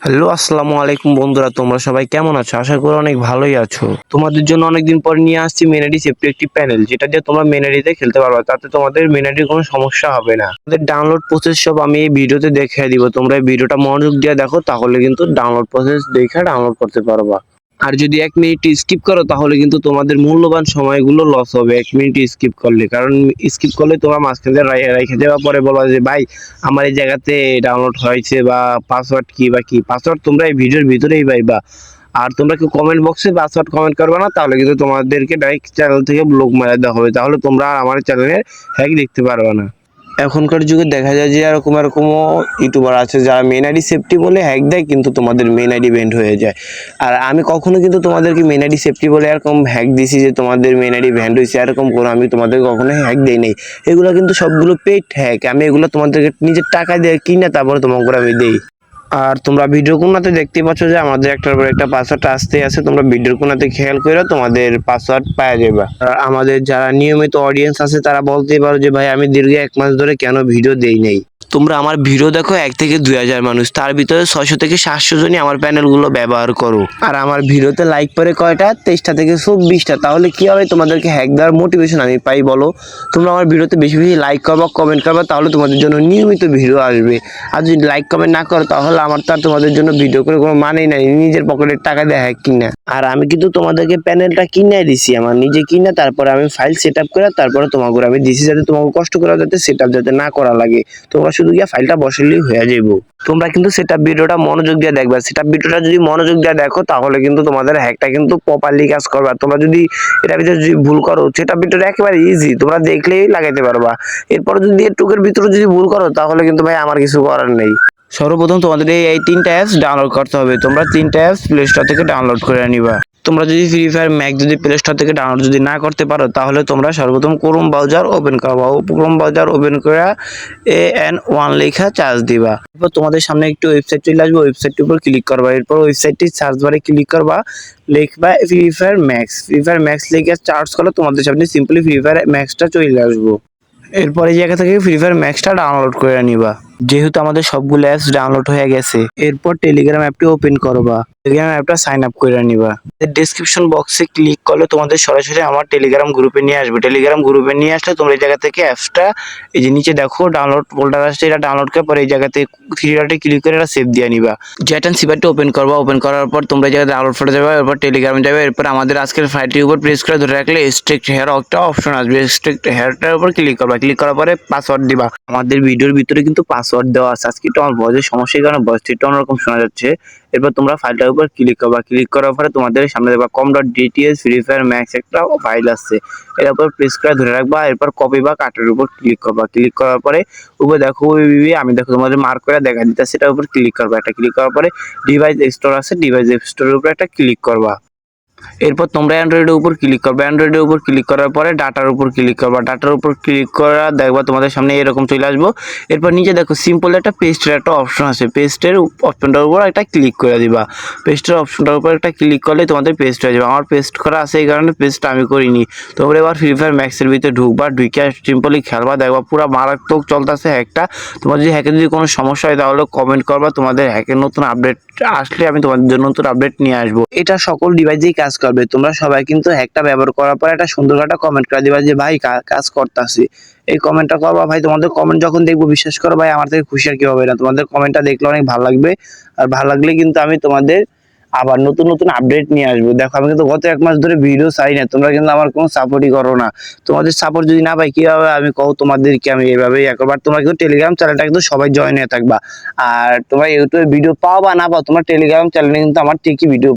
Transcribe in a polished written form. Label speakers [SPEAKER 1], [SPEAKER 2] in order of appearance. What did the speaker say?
[SPEAKER 1] Hello, আসসালামু আলাইকুম বন্ধুরা, তোমরা সবাই কেমন আছো? আশা করি অনেক ভালোই আছো। তোমাদের জন্য অনেকদিন পর নিয়ে আসছি মেনাডি সেফটি একটি প্যানেল, যেটা দিয়ে তোমরা মেনাডিতে খেলতে পারবে। তাতে তোমাদের মেনাডির কোনো সমস্যা হবে না। তোমাদের ডাউনলোড প্রসেস সব আমি এই ভিডিওতে দেখিয়ে দিব। তোমরা এই ভিডিওটা মনোযোগ দিয়ে দেখো, তাহলে কিন্তু ডাউনলোড প্রসেস দেখে ডাউনলোড করতে পারবা। আর যদি 1 মিনিট স্কিপ করো তাহলে কিন্তু তোমাদের মূল্যবান সময়গুলো লস হবে 1 মিনিট স্কিপ করলে। কারণ স্কিপ করলে তোমরা মাঝখানে রেখে দেওয়ার পরে বলো যে ভাই আমার এই জায়গাতে ডাউনলোড হয়েছে বা পাসওয়ার্ড কি বা কি পাসওয়ার্ড তোমরা এই ভিডিওর ভিতরেই পাইবা। আর তোমরা কি কমেন্ট বক্সে পাসওয়ার্ড কমেন্ট করবে না, তাহলে কিন্তু তোমাদেরকে ডাইরেক্ট চ্যানেল থেকে ব্লক মেরে দেওয়া হবে। তাহলে তোমরা আর আমার চ্যানেলে হ্যাক দেখতে পারবে না। এখনকার যুগে দেখা যায় যে এরকমও ইউটিউবার আছে যারা মেন আইডি সেফটি বলে হ্যাক দেয়, কিন্তু তোমাদের মেন আইডি ব্যান্ড হয়ে যায়। আর আমি কখনো কিন্তু তোমাদেরকে মেন আইডি সেফটি বলে এরকম হ্যাক দিছি যে তোমাদের মেন আইডি ব্যান্ড হয়েছে, এরকম কোনো আমি তোমাদের কখনো হ্যাক দেই নাই। এগুলো কিন্তু সবগুলো পেইড হ্যাক। আমি এগুলো তোমাদেরকে নিজের টাকা দিয়ে কিনে তারপরে তোমাকে আমি দেই। আর তোমরা ভিডিও কোনাতে দেখতে পাচ্ছ যে আমাদের একটার পর একটা পাসওয়ার্ড আসতে আছে। তোমরা ভিডিওর কোনাতে খেয়াল করে তোমাদের পাসওয়ার্ড পাওয়া যাবে। আর আমাদের যারা নিয়মিত অডিয়েন্স আছে তারা বলতেই পারো যে ভাই আমি দীর্ঘ 1 মাস ধরে কেন ভিডিও দেই নাই। তোমরা আমার ভিডিও দেখো 1 থেকে 2 হাজার মানুষ, তার ভিতরে 600 থেকে 700 জনই আমার প্যানেলগুলো ব্যবহার করো। আর আমার ভিডিওতে লাইক করে কয়টা? 23টা থেকে 24টা। তাহলে কি হবে? তোমাদেরকে হ্যাক দেওয়ার মোটিভেশন আমি পাই বলো। তোমরা আমার ভিডিওতে বেশি বেশি লাইক করবা, কমেন্ট করবা, তাহলে তোমাদের জন্য নিয়মিত ভিডিও আসবে। আর যদি লাইক কমেন্ট না করো তাহলে আমার তো আর তোমাদের জন্য ভিডিও করে কোনো মানেই নাই। নিজের পকেটের টাকা দিয়ে হ্যাক কিনা। আর আমি কিন্তু তোমাদেরকে প্যানেলটা কিনে দিছি, আমার নিজে কিনা, তারপরে আমি ফাইল সেট আপ করে তারপরে তোমাকে আমি দিছি, যাতে তোমাকে কষ্ট করা যাতে সেট আপ যাতে না করা লাগে। তোমরা শুধু গিয়ে ফাইলটা বসালেই হয়ে যাবো। তোমরা কিন্তু সেট আপ ভিডিওটা মনোযোগ দিয়ে দেখবা। সেট আপ ভিডিওটা যদি মনোযোগ দিয়ে দেখো তাহলে কিন্তু তোমাদের হ্যাকটা কিন্তু প্রপারলি কাজ করবে। তোমরা যদি এটার ভিতরে যদি ভুল করো, সেট আপ ভিডিওটা একেবারে ইজি, তোমরা দেখলেই লাগাইতে পারবা। এরপরে যদি এটুকুর ভিতরে যদি ভুল করো তাহলে কিন্তু ভাই আমার কিছু করার নেই। সর্বপ্রথম তোমাদের এই 3টা অ্যাপস ডাউনলোড করতে হবে। তোমরা 3টা অ্যাপস প্লে স্টোর থেকে ডাউনলোড করে নিবা। তোমরা যদি ফ্রি ফায়ার ম্যাক্স যদি প্লে স্টোর থেকে ডাউনলোড যদি না করতে পারো তাহলে তোমরা সর্বপ্রথম ক্রোম ব্রাউজার ওপেন করবা। ক্রোম ব্রাউজার ওপেন করে AN1 লেখা চার্জ দিবা। এরপর তোমাদের সামনে একটু ওয়েবসাইট চলে আসবে, ওয়েবসাইটের উপর ক্লিক করবা। এরপর ওয়েবসাইটটি সার্চ বারে ক্লিক করবা, লিখবা free fire max. Free fire max লিখে সার্চ করলে তোমাদের সামনে সিম্পলি ফ্রি ফায়ার ম্যাক্সটা চলে আসবো। এরপর এই জায়গা থেকে ফ্রি ফায়ার ম্যাক্সটা ডাউনলোড করে নিবা। যেহেতু আমাদের সবগুলো অ্যাপস ডাউনলোড হয়ে গেছে, এরপর টেলিগ্রাম অ্যাপটি ওপেন করবা। টেলিগ্রাম অ্যাপটা সাইন আপ করে নিবা। ডেসক্রিপশন বক্সে ক্লিক করলে তোমাদের সরাসরি আমার টেলিগ্রাম গ্রুপে নিয়ে আসবে। টেলিগ্রাম গ্রুপে নিয়ে আসলে তোমরা এই জায়গা থেকে অ্যাপসটা এই যে নিচে দেখো ডাউনলোড ফোল্ডার আসছে, এটা ডাউনলোড করার পরে এই জায়গাতে থ্রি ডটে ক্লিক করে এটা সেভ দিয়ে নিবা। জ্যাট সিপারটা ওপেন করবা। ওপেন করার পর তোমরা এই জায়গায় ডাউনলোড ফোল্ডার যাবে, এরপর টেলিগ্রামে যাবে। এরপর আমাদের আজকের ফাইলটির উপর প্রেস করে ধরে রাখলে স্ট্রিক্ট হেয়ার একটা অপশন আসবে। স্ট্রিক্ট হেয়ারটার উপর ক্লিক করবা। ক্লিক করার পরে পাসওয়ার্ড দিবা। আমাদের ভিডিওর ভিতরে কিন্তু পাসওয়ার্ড দেওয়া আছে। আজকে একটু আমার ভয়েসের সমস্যার কারণে ভয়েসটা একটু অন্যরকম শোনা যাচ্ছে। এরপর তোমরা ফাইলটার উপর ক্লিক করবা। ক্লিক করার পরে তোমাদের সামনে দেখবা com.dts ফ্রি ফায়ার ম্যাক্স একটা ফাইল আছে। এর উপর প্রেস করে ধরে রাখবা। এরপর কপি বা কাটের উপর ক্লিক করবা। ক্লিক করার পরে উপরে দেখো আমি দেখো তোমাদের মার্ক করে দেখা দিতেছে, সেটার উপর ক্লিক করবা। একটা ক্লিক করার পরে ডিভাইস স্টোর আছে, ডিভাইস স্টোরের উপর একটা ক্লিক করবা। এরপর তোমরা অ্যান্ড্রয়েডের উপর ক্লিক করবে। অ্যান্ড্রয়েডের উপর ক্লিক করার পরে ডাটার উপর ক্লিক করবা। ডাটার উপর ক্লিক করা দেখবা তোমাদের সামনে এরকম চলে আসবো। এরপর নিচে দেখো সিম্পল একটা পেস্টের একটা অপশন আছে, পেস্টের অপশনটার উপর একটা ক্লিক করে দিবা। পেস্টের অপশনটার উপর একটা ক্লিক করলে তোমাদের পেস্ট হয়ে যাবে। আমার পেস্ট করা আছে এই কারণে পেস্টটা আমি করিনি। তোমরা এবার ফ্রি ফায়ার ম্যাক্সের ভিতরে ঢুকবা, ঢুকে সিম্পলি খেলবা, দেখবা পুরো মারাত্মক চলতেছে হ্যাকটা। তোমার যদি হ্যাকের যদি কোনো সমস্যা হয় তাহলে কমেন্ট করবা। তোমাদের হ্যাকের নতুন আপডেট আসলে আমি তোমাদের জন্য নতুন আপডেট নিয়ে আসবো। এটা সকল ডিভাইসেই কাজ করবে। তোমরা সবাই কিন্তু হ্যাকটা ব্যবহার করার পর একটা সুন্দর একটা কমেন্ট করে দিবা যে ভাই কাজ করতেছি। এই কমেন্টটা করবা ভাই। তোমাদের কমেন্ট যখন দেখবো বিশ্বাস করো ভাই আমার থেকে খুশি আর কি হবে না। তোমাদের কমেন্টটা দেখলে অনেক ভালো লাগবে। আর ভালো লাগলে কিন্তু আমি তোমাদের আবার নতুন নতুন আপডেট নিয়ে আসবো। দেখো আমি কিন্তু গত 1 মাস ধরে ভিডিও চাই না, তোমরা কিন্তু আমার কোনো সাপোর্টই করো না। তোমাদের সাপোর্ট যদি না পাই কিভাবে আমি কও তোমাদেরকে আমি এভাবেই একবার। তোমরা কিন্তু টেলিগ্রাম চ্যানেলটা কিন্তু সবাই জয়েন হয়ে থাকবা। আর তোমরা ইউটিউবে ভিডিও পাও বা না পাও, তোমার টেলিগ্রাম চ্যানেলে কিন্তু আমার ঠিকই ভিডিও